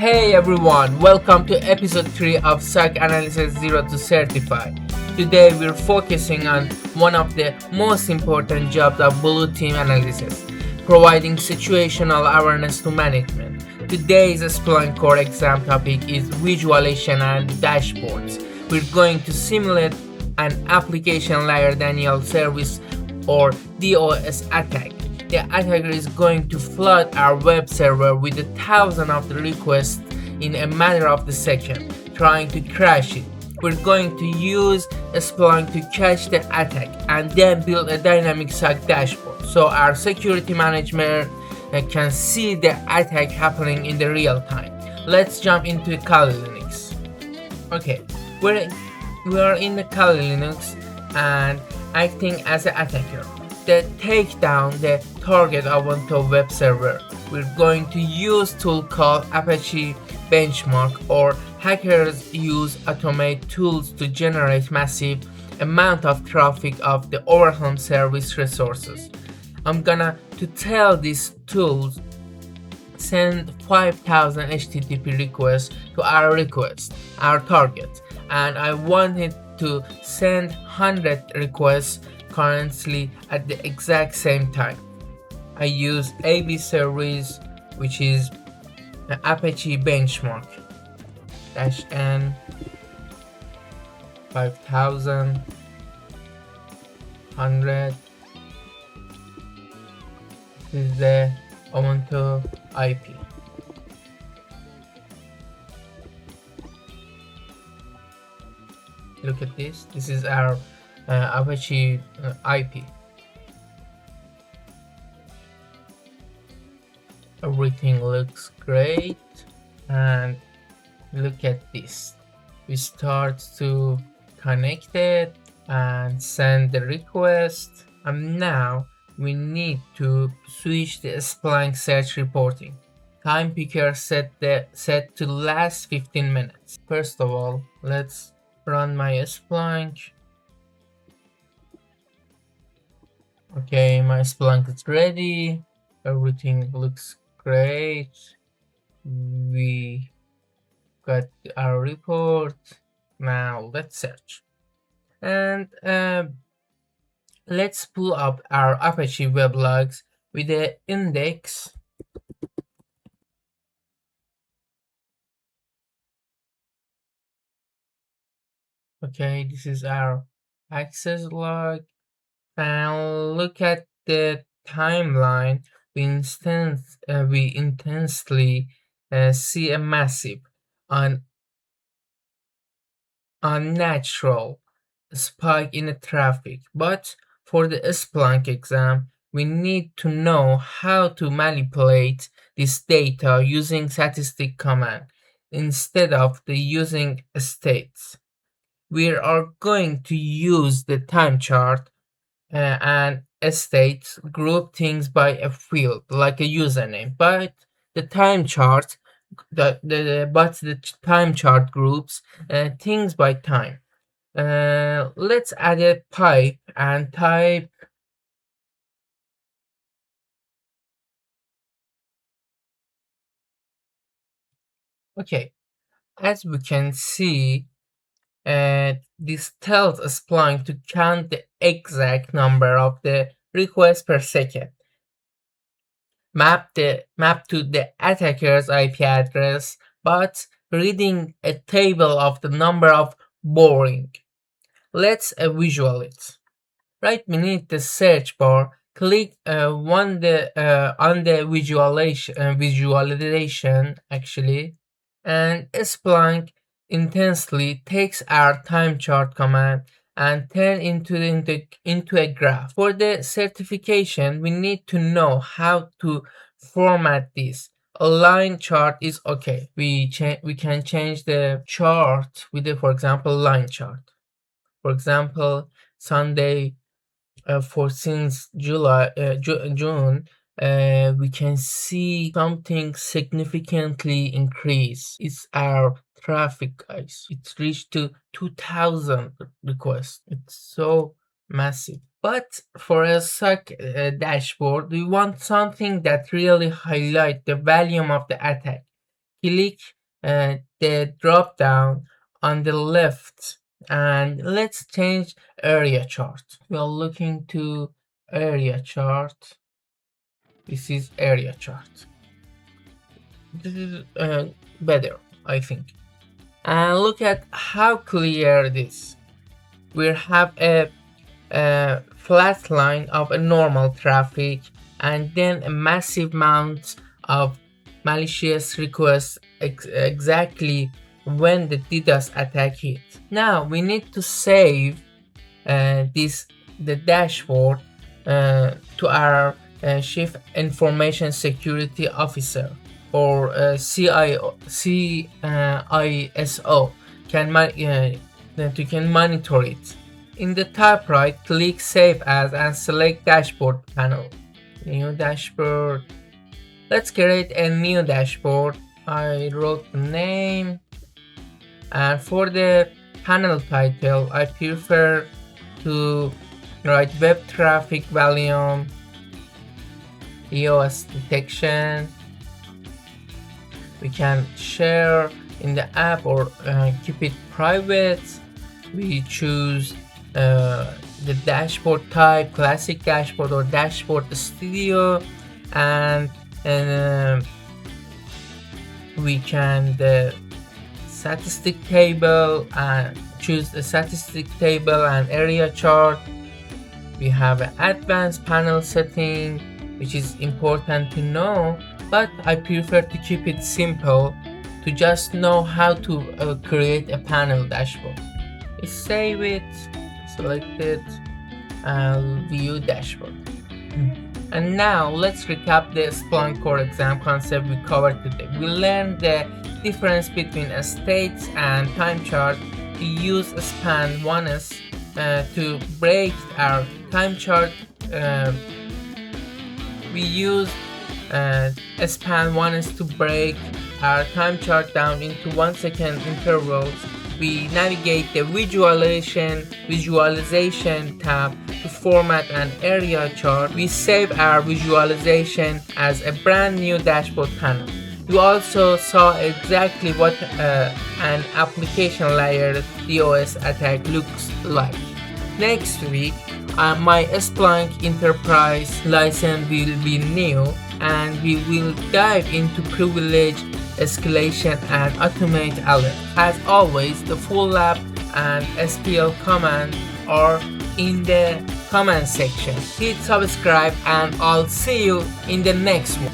Hey everyone, welcome to episode 3 of SOC Analysis 0 to Certified. Today we're focusing on one of the most important jobs of blue team analysis, providing situational awareness to management. Today's Splunk Core exam topic is visualization and dashboards. We're going to simulate an application layer denial service or DDoS attack. The attacker is going to flood our web server with 1,000 of the requests in a matter of the second, trying to crash it. We're going to use Splunk to catch the attack and then build a dynamic SOC dashboard so our security manager can see the attack happening in the real time. Let's jump into Kali Linux. Okay, we are in the Kali Linux and acting as an attacker. To take down the target Ubuntu web server, we're going to use tool called Apache Benchmark, or hackers use automate tools to generate massive amount of traffic of the overwhelmed service resources. I'm gonna to tell these tools send 5,000 HTTP requests to our target, and I wanted to send 100 requests currently at the exact same time. I use AB service, which is an Apache Benchmark -n 5,100. This is the Ubuntu IP. Look at this. This is our Apache IP. Everything looks great, and look at this. We start to connect it and send the request, and now we need to switch the Splunk search reporting. Time picker set to last 15 minutes. First of all, let's run my Splunk. Okay, my Splunk is ready. Everything looks great. We got our report. Now let's search. And let's pull up our Apache web logs with the index. Okay, this is our access.log. And look at the timeline. We intensely see a massive, unnatural spike in the traffic. But for the Splunk exam, we need to know how to manipulate this data using statistic command instead of using states. We are going to use the Timechart and states group things by a field like a username, but the Timechart groups things by time. Let's add a pipe and type okay. As we can see, this tells Splunk to count the exact number of the requests per second, map to the attacker's IP address, but reading a table of the number of boring. Let's visual it. Right beneath the search bar, click on the visualization actually, and Splunk intensely takes our Timechart command and turn into a graph. For the certification, we need to know how to format this. A line chart is okay. We can change the chart with for example, line chart. For example, Sunday, for since June, we can see something significantly increase. It's our traffic, guys. It's reached to 2,000 requests. It's so massive. But for a SOC dashboard, we want something that really highlight the volume of the attack. click the drop down on the left, and let's change area chart. We are looking to area chart. This is area chart. This is better, I think. And look at how clear it is. We have a flat line of a normal traffic, and then a massive amount of malicious requests exactly when the DDoS attack hit. Now we need to save the dashboard to our Chief Information Security Officer, or CISO that you can monitor it. In the top right, click Save As and select Dashboard panel. New dashboard. Let's create a new dashboard. I wrote the name, and for the panel title, I prefer to write Web Traffic Volume, DDoS Detection. We can share in the app or keep it private. We choose the dashboard type, classic dashboard or dashboard studio, and we can the statistic table and choose the statistic table and area chart. We have an advanced panel setting, which is important to know, but I prefer to keep it simple to just know how to create a panel dashboard. We save it, select it, and view dashboard. And now let's recap the Splunk Core exam concept we covered today. We learned the difference between a states and time chart. We use span 1s to break our time chart. We use span 1s to break our time chart down into 1 second intervals. We navigate the visualization tab to format an area chart. We save our visualization as a brand new dashboard panel. You also saw exactly what an application layer DDoS attack looks like. Next week, my Splunk Enterprise license will be new, and we will dive into privilege escalation and automate alert. As always, the full lab and SPL commands are in the comment section. Hit subscribe, and I'll see you in the next one.